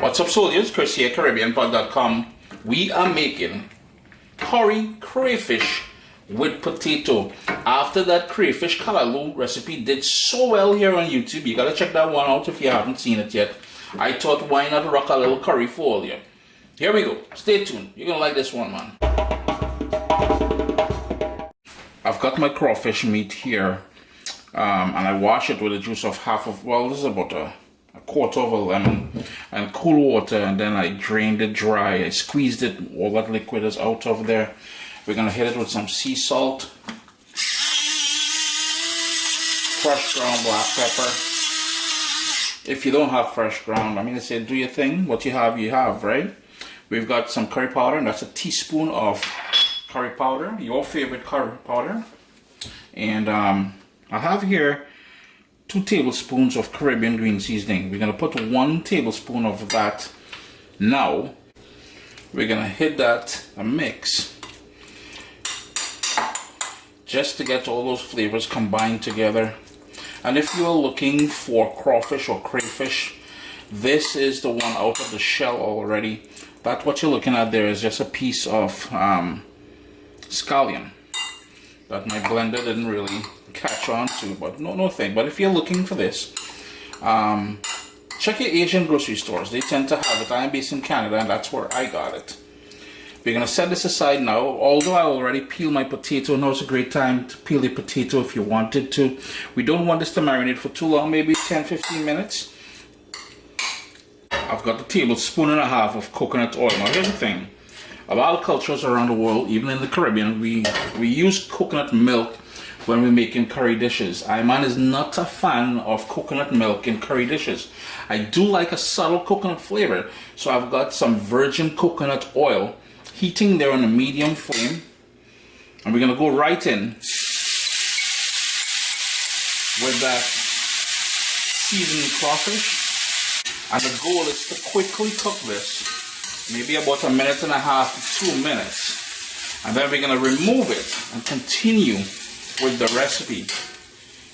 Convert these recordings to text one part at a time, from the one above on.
What's up, soldiers? Chris here, CaribbeanPod.com. We are making curry crayfish with potato. After that crayfish callaloo recipe did so well here on YouTube, you gotta check that one out if you haven't seen it yet. I thought, why not rock a little curry for all you? Here we go. Stay tuned. You're gonna like this one, man. I've got my crawfish meat here, and I wash it with the juice of this is about a quarter of a lemon and cool water, and then I drained it dry. I squeezed it, all that liquid is out of there. We're gonna hit it with some sea salt, fresh ground black pepper. If you don't have fresh ground, I say do your thing. What you have, right? We've got some curry powder, and that's a teaspoon of curry powder, your favorite curry powder. And I have here 2 tablespoons of Caribbean green seasoning. We're gonna put 1 tablespoon of that now. We're gonna hit that a mix just to get all those flavors combined together. And if you're looking for crawfish or crayfish, this is the one out of the shell already. But what you're looking at there is just a piece of scallion that my blender didn't really catch on to, but no thing. But if you're looking for this, check your Asian grocery stores. They tend to have it. I'm based in Canada, and that's where I got it. We're gonna set this aside now. Although I already peeled my potato, now it's a great time to peel the potato if you wanted to. We don't want this to marinate for too long, maybe 10-15 minutes. I've got a tablespoon and a half of coconut oil. Now here's the thing. A lot of cultures around the world, even in the Caribbean, we use coconut milk when we're making curry dishes. Iman is not a fan of coconut milk in curry dishes. I do like a subtle coconut flavor, so I've got some virgin coconut oil heating there on a medium flame, and we're gonna go right in with that seasoned crawfish. And the goal is to quickly cook this, maybe about 1.5 minutes to 2 minutes. And then we're gonna remove it and continue with the recipe.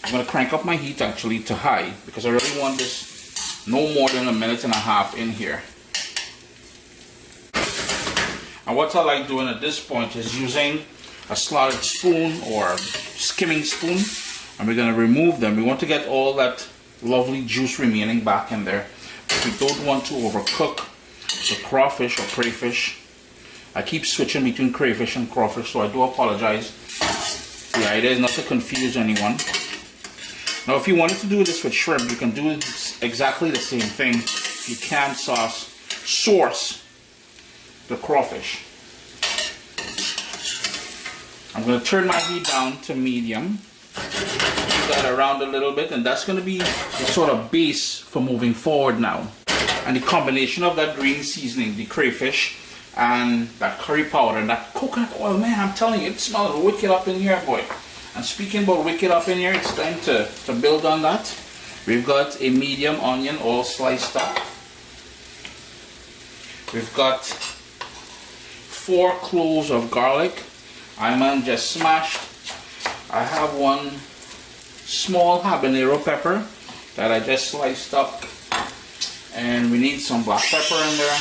I'm gonna crank up my heat actually to high because I really want this no more than 1.5 minutes in here. And what I like doing at this point is using a slotted spoon or skimming spoon, and we're gonna remove them. We want to get all that lovely juice remaining back in there. But we don't want to overcook the crawfish or crayfish. I keep switching between crayfish and crawfish, so I do apologize. The idea is not to confuse anyone. Now, if you wanted to do this with shrimp, you can do exactly the same thing. You can source the crawfish. I'm going to turn my heat down to medium. Move that around a little bit, and that's going to be the sort of base for moving forward now. And the combination of that green seasoning, the crayfish, and that curry powder and that coconut oil, man, I'm telling you, it smells wicked up in here, boy. And speaking about wicked up in here, it's time to build on that. We've got a medium onion all sliced up. We've got 4 cloves of garlic. Iman just smashed. I have 1 small habanero pepper that I just sliced up. And we need some black pepper in there.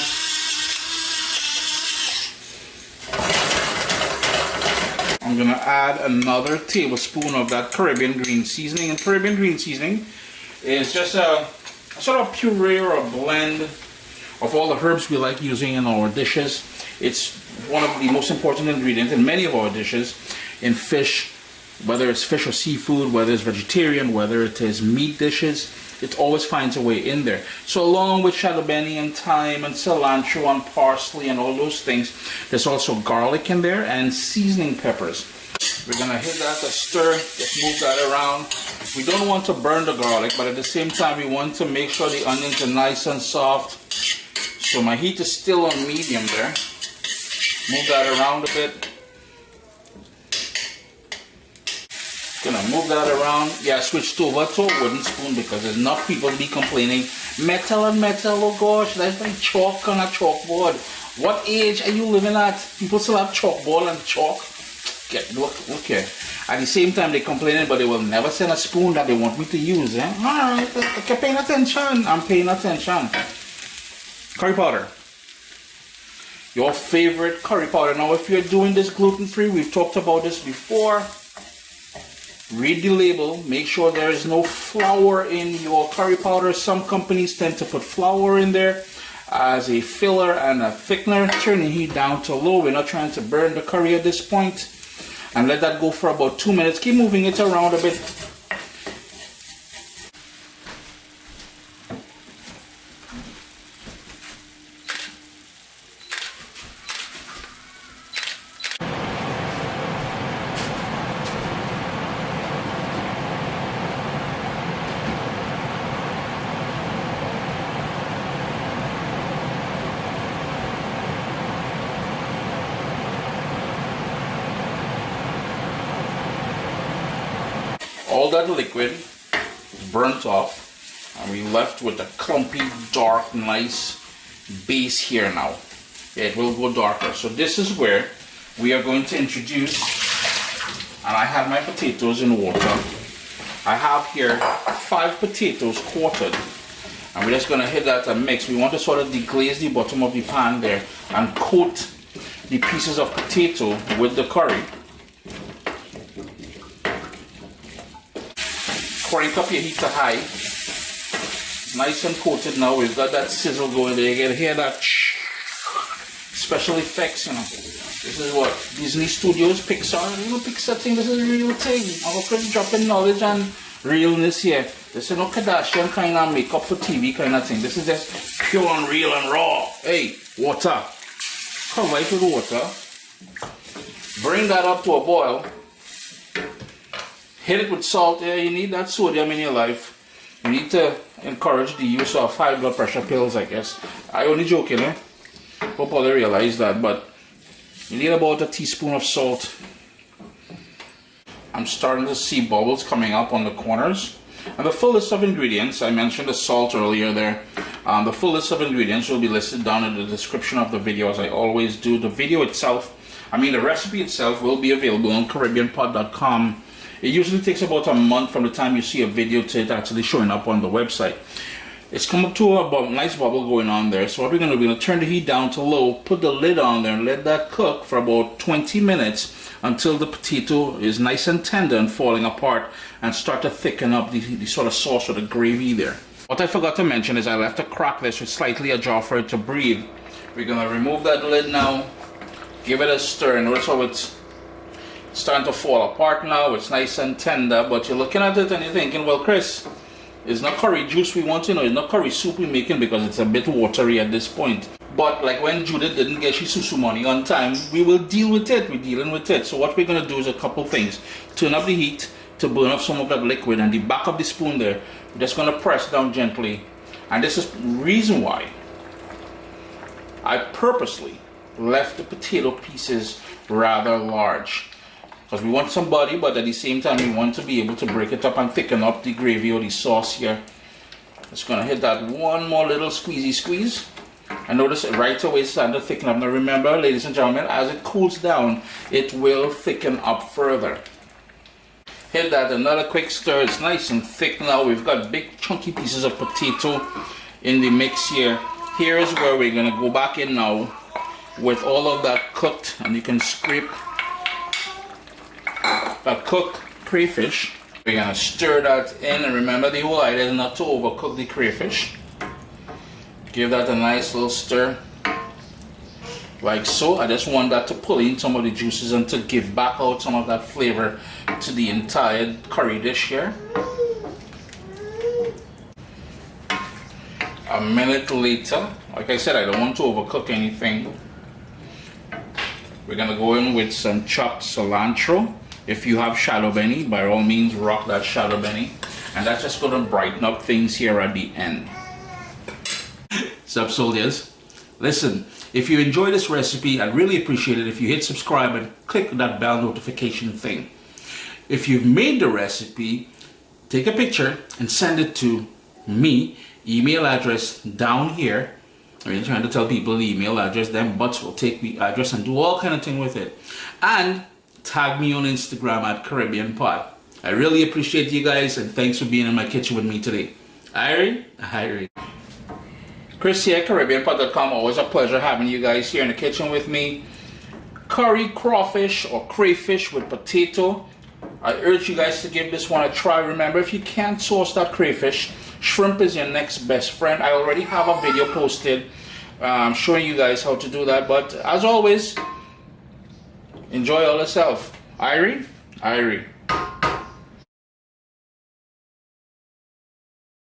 I'm gonna add another tablespoon of that Caribbean green seasoning. And Caribbean green seasoning is just a sort of puree or a blend of all the herbs we like using in our dishes. It's one of the most important ingredients in many of our dishes. In fish, whether it's fish or seafood, whether it's vegetarian, whether it is meat dishes, it always finds a way in there. So along with shadabeni and thyme and cilantro and parsley and all those things, there's also garlic in there and seasoning peppers. We're gonna hit that to stir, just move that around. We don't want to burn the garlic, but at the same time we want to make sure the onions are nice and soft. So my heat is still on medium there. Move that around a bit. Gonna move that around. Yeah, I switched over to a wooden spoon because there's enough people be complaining. Metal and metal, oh gosh, that's like chalk on a chalkboard. What age are you living at? People still have chalkboard and chalk. Look, okay. At the same time, they're complaining, but they will never send a spoon that they want me to use. Eh? Alright, okay, paying attention. I'm paying attention. Curry powder. Your favorite curry powder. Now, if you're doing this gluten-free, we've talked about this before. Read the label. Make sure there is no flour in your curry powder. Some companies tend to put flour in there as a filler and a thickener. Turn the heat down to low. We're not trying to burn the curry at this point. And let that go for about 2 minutes. Keep moving it around a bit. All that liquid is burnt off, and we're left with a clumpy, dark, nice base here now. It will go darker. So this is where we are going to introduce, and I have my potatoes in water. I have here 5 potatoes quartered, and we're just going to hit that and mix. We want to sort of deglaze the bottom of the pan there and coat the pieces of potato with the curry. Crank up your heat to high. Nice and coated now. We've got that sizzle going there. You can hear that special effects, you know. This is what Disney Studios, Pixar, Pixar thing. This is a real thing. I'm Chris dropping knowledge and realness here. This is no Kardashian kind of makeup for TV kind of thing. This is just pure and real and raw. Hey, water. Cover it with water. Bring that up to a boil. Hit it with salt. Yeah, you need that sodium in your life. You need to encourage the use of high blood pressure pills, I guess. I only joking, eh? Hope all realize that, but you need about a teaspoon of salt. I'm starting to see bubbles coming up on the corners. And the full list of ingredients, I mentioned the salt earlier there. The full list of ingredients will be listed down in the description of the video, as I always do. The video itself, the recipe itself will be available on CaribbeanPod.com. It usually takes about a month from the time you see a video to it actually showing up on the website. It's come up to a nice bubble going on there. So what we're going to do, we're going to turn the heat down to low, put the lid on there, and let that cook for about 20 minutes until the potato is nice and tender and falling apart, and start to thicken up the sort of sauce or the gravy there. What I forgot to mention is I left to crack this with slightly ajar for it to breathe. We're going to remove that lid now, give it a stir, and notice how it's starting to fall apart now. It's nice and tender, but you're looking at it and you're thinking, well, Chris, it's not curry juice we want, it's not curry soup we're making, because it's a bit watery at this point. But like when Judith didn't get she susu money on time, we will deal with it. We're dealing with it. So what we're going to do is a couple things. Turn up the heat to burn off some of that liquid, and the back of the spoon there, we're just going to press down gently. And this is the reason why I purposely left the potato pieces rather large. Because we want some body, but at the same time we want to be able to break it up and thicken up the gravy or the sauce here. Just going to hit that one more little squeeze. And notice right away it's starting to thicken up. Now remember, ladies and gentlemen, as it cools down, it will thicken up further. Hit that, another quick stir. It's nice and thick now. We've got big chunky pieces of potato in the mix here. Here is where we're going to go back in now with all of that cooked, and you can scrape that cooked crayfish. We're going to stir that in, and remember the whole idea is not to overcook the crayfish. Give that a nice little stir like so. I just want that to pull in some of the juices and to give back out some of that flavor to the entire curry dish here. A minute later, like I said, I don't want to overcook anything. We're going to go in with some chopped cilantro. If you have shallow benny, by all means rock that shallow benny, and that's just going to brighten up things here at the end. Sup soldiers, listen, if you enjoy this recipe, I'd really appreciate it if you hit subscribe and click that bell notification thing. If you've made the recipe, take a picture and send it to me. Email address down here. I'm trying to tell people the email address, then Butts will take the address and do all kind of thing with it. And tag me on Instagram at Caribbean Pod. I really appreciate you guys, and thanks for being in my kitchen with me today. Irie. Chris here, CaribbeanPot.com. Always a pleasure having you guys here in the kitchen with me. Curry crawfish or crayfish with potato. I urge you guys to give this one a try. Remember, if you can't source that crayfish, shrimp is your next best friend. I already have a video posted showing you guys how to do that. But as always, enjoy all yourself. Irie? Irie.